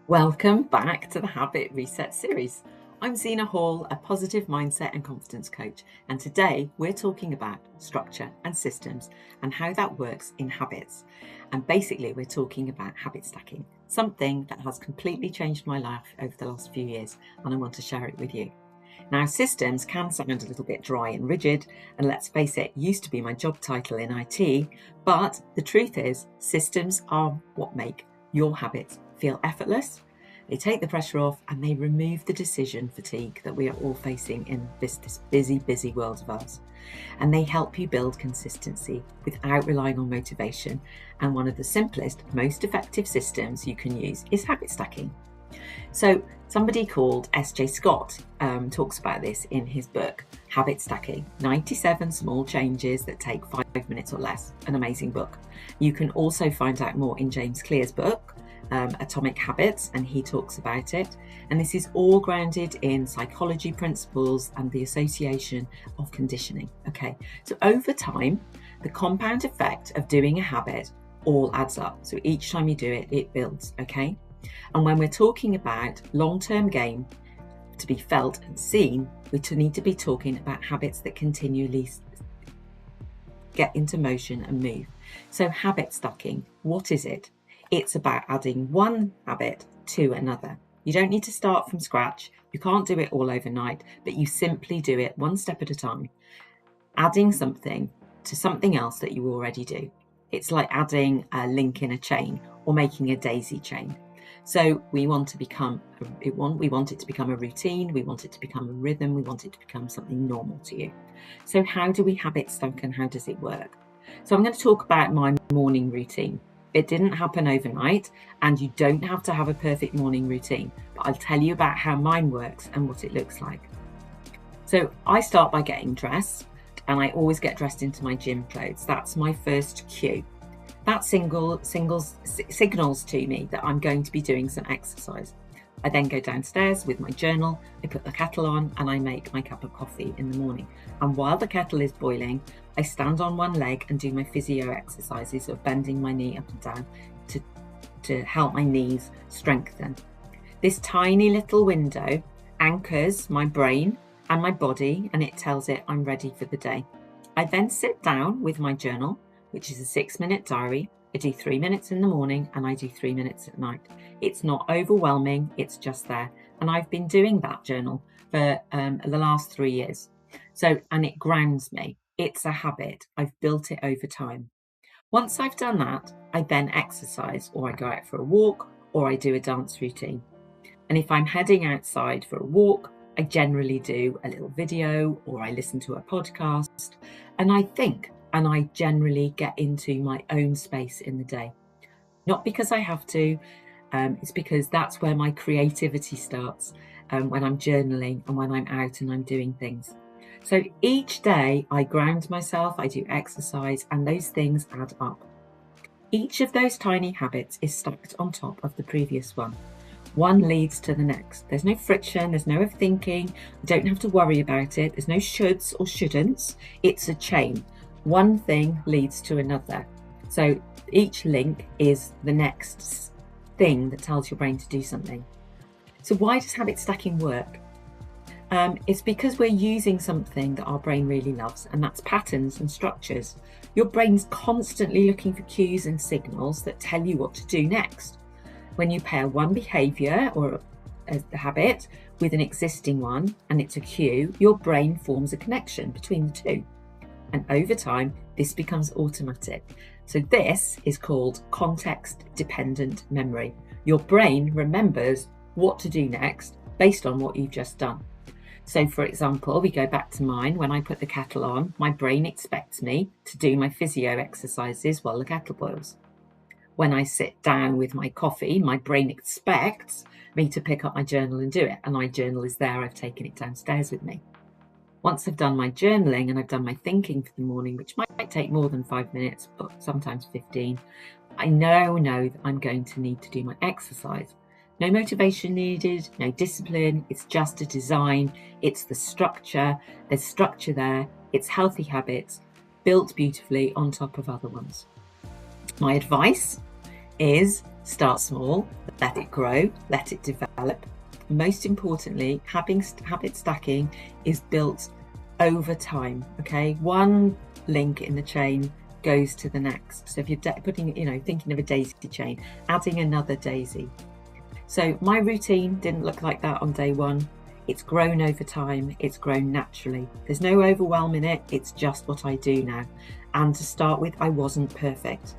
Welcome back to the Habit Reset series. I'm Zena Hall, a positive mindset and confidence coach, and today we're talking about structure and systems and how that works in habits. And basically, we're talking about habit stacking, something that has completely changed my life over the last few years, and I want to share it with you. Now, systems can sound a little bit dry and rigid, and let's face it, used to be my job title in IT, but the truth is, systems are what make your habits feel effortless. They take the pressure off and they remove the decision fatigue that we are all facing in this busy world of ours. And they help you build consistency without relying on motivation. And one of the simplest, most effective systems you can use is habit stacking. So somebody called S.J. Scott talks about this in his book, Habit Stacking, 97 Small Changes That Take 5 Minutes or Less, an amazing book. You can also find out more in James Clear's book, Atomic Habits, and he talks about it. And this is all grounded in psychology principles and the association of conditioning. Okay, so over time, the compound effect of doing a habit all adds up. So each time you do it, it builds, okay? And when we're talking about long-term gain to be felt and seen, we need to be talking about habits that continually get into motion and move. So habit stacking, what is it? It's about adding one habit to another. You don't need to start from scratch. You can't do it all overnight, but you simply do it one step at a time, adding something to something else that you already do. It's like adding a link in a chain or making a daisy chain. So we want it to become a routine, we want it to become a rhythm, we want it to become something normal to you. So how do we habit stack and how does it work? So I'm going to talk about my morning routine. It didn't happen overnight and you don't have to have a perfect morning routine, but I'll tell you about how mine works and what it looks like. So I start by getting dressed and I always get dressed into my gym clothes. That's my first cue. That signals to me that I'm going to be doing some exercise. I then go downstairs with my journal, I put the kettle on and I make my cup of coffee in the morning. And while the kettle is boiling, I stand on one leg and do my physio exercises of bending my knee up and down to help my knees strengthen. This tiny little window anchors my brain and my body and it tells it I'm ready for the day. I then sit down with my journal, which is a 6-minute diary. I do 3 minutes in the morning and I do 3 minutes at night. It's not overwhelming, it's just there. And I've been doing that journal for the last 3 years. And it grounds me. It's a habit. I've built it over time. Once I've done that, I then exercise or I go out for a walk or I do a dance routine. And if I'm heading outside for a walk, I generally do a little video or I listen to a podcast and I think. And I generally get into my own space in the day. Not because I have to, it's because that's where my creativity starts when I'm journaling and when I'm out and I'm doing things. So each day I ground myself, I do exercise, and those things add up. Each of those tiny habits is stacked on top of the previous one. One leads to the next. There's no friction, there's no overthinking, I don't have to worry about it, there's no shoulds or shouldn'ts, it's a chain. One thing leads to another. So each link is the next thing that tells your brain to do something. So why does habit stacking work? It's because we're using something that our brain really loves, and that's patterns and structures. Your brain's constantly looking for cues and signals that tell you what to do next. When you pair one behaviour or a habit with an existing one, and it's a cue, your brain forms a connection between the two. And over time, this becomes automatic. So this is called context-dependent memory. Your brain remembers what to do next based on what you've just done. So for example, we go back to mine. When I put the kettle on, my brain expects me to do my physio exercises while the kettle boils. When I sit down with my coffee, my brain expects me to pick up my journal and do it. And my journal is there, I've taken it downstairs with me. Once I've done my journaling and I've done my thinking for the morning, which might take more than 5 minutes, but sometimes 15, I know that I'm going to need to do my exercise. No motivation needed, no discipline, it's just a design, it's the structure, there's structure there, it's healthy habits, built beautifully on top of other ones. My advice is start small, let it grow, let it develop. Most importantly, habit stacking is built over time. Okay, one link in the chain goes to the next. So if you're thinking of a daisy chain, adding another daisy. So my routine didn't look like that on day one. It's grown over time. It's grown naturally. There's no overwhelm in it. It's just what I do now. And to start with, I wasn't perfect.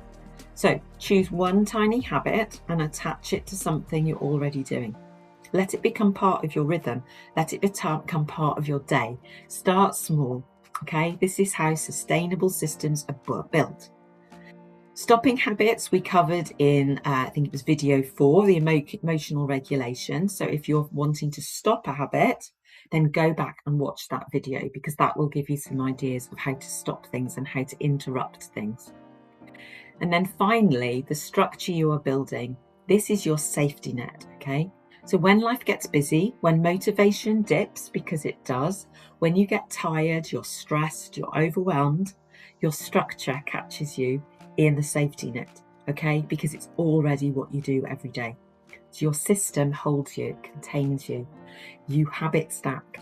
So choose one tiny habit and attach it to something you're already doing. Let it become part of your rhythm. Let it become part of your day. Start small, okay? This is how sustainable systems are built. Stopping habits we covered in, I think it was video 4, the emotional regulation. So if you're wanting to stop a habit, then go back and watch that video, because that will give you some ideas of how to stop things and how to interrupt things. And then finally, the structure you are building. This is your safety net, okay? So when life gets busy, when motivation dips, because it does, when you get tired, you're stressed, you're overwhelmed, your structure catches you in the safety net, okay? Because it's already what you do every day. So your system holds you, contains you. You habit stack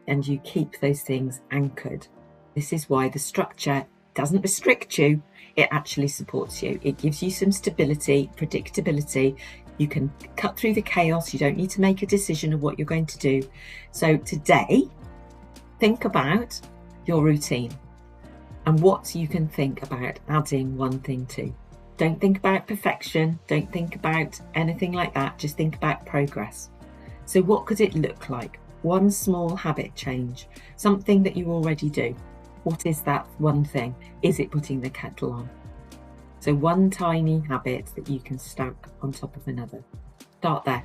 and you keep those things anchored. This is why the structure doesn't restrict you, it actually supports you. It gives you some stability, predictability. You can cut through the chaos. You don't need to make a decision of what you're going to do. So today, think about your routine and what you can think about adding one thing to. Don't think about perfection. Don't think about anything like that. Just think about progress. So what could it look like? One small habit change, something that you already do. What is that one thing? Is it putting the kettle on? So one tiny habit that you can stack on top of another. Start there.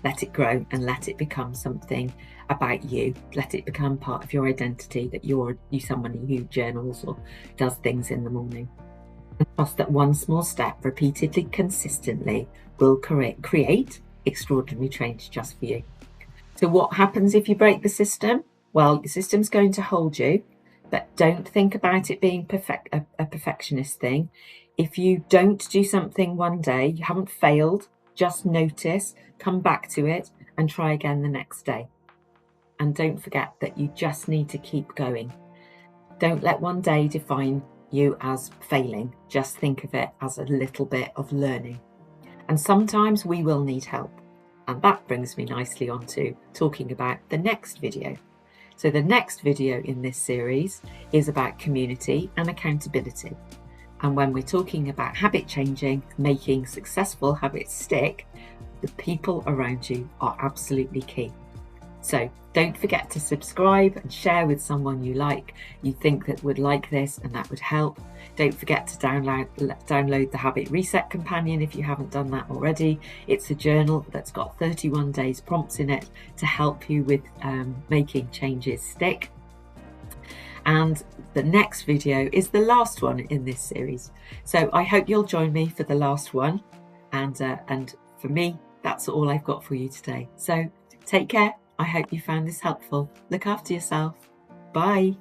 Let it grow and let it become something about you. Let it become part of your identity, that you're somebody who journals or does things in the morning. And trust that one small step repeatedly, consistently will create extraordinary change just for you. So what happens if you break the system? Well, the system's going to hold you, but don't think about it being a perfectionist thing. If you don't do something one day, you haven't failed. Just notice, come back to it and try again the next day. And don't forget that you just need to keep going. Don't let one day define you as failing. Just think of it as a little bit of learning. And sometimes we will need help. And that brings me nicely on to talking about the next video. So the next video in this series is about community and accountability. And when we're talking about habit changing, making successful habits stick, the people around you are absolutely key. So don't forget to subscribe and share with someone you think that would like this and that would help. Don't forget to download the Habit Reset Companion if you haven't done that already. It's a journal that's got 31 days prompts in it to help you with making changes stick. And the next video is the last one in this series. So I hope you'll join me for the last one. And for me, that's all I've got for you today. So take care. I hope you found this helpful. Look after yourself. Bye.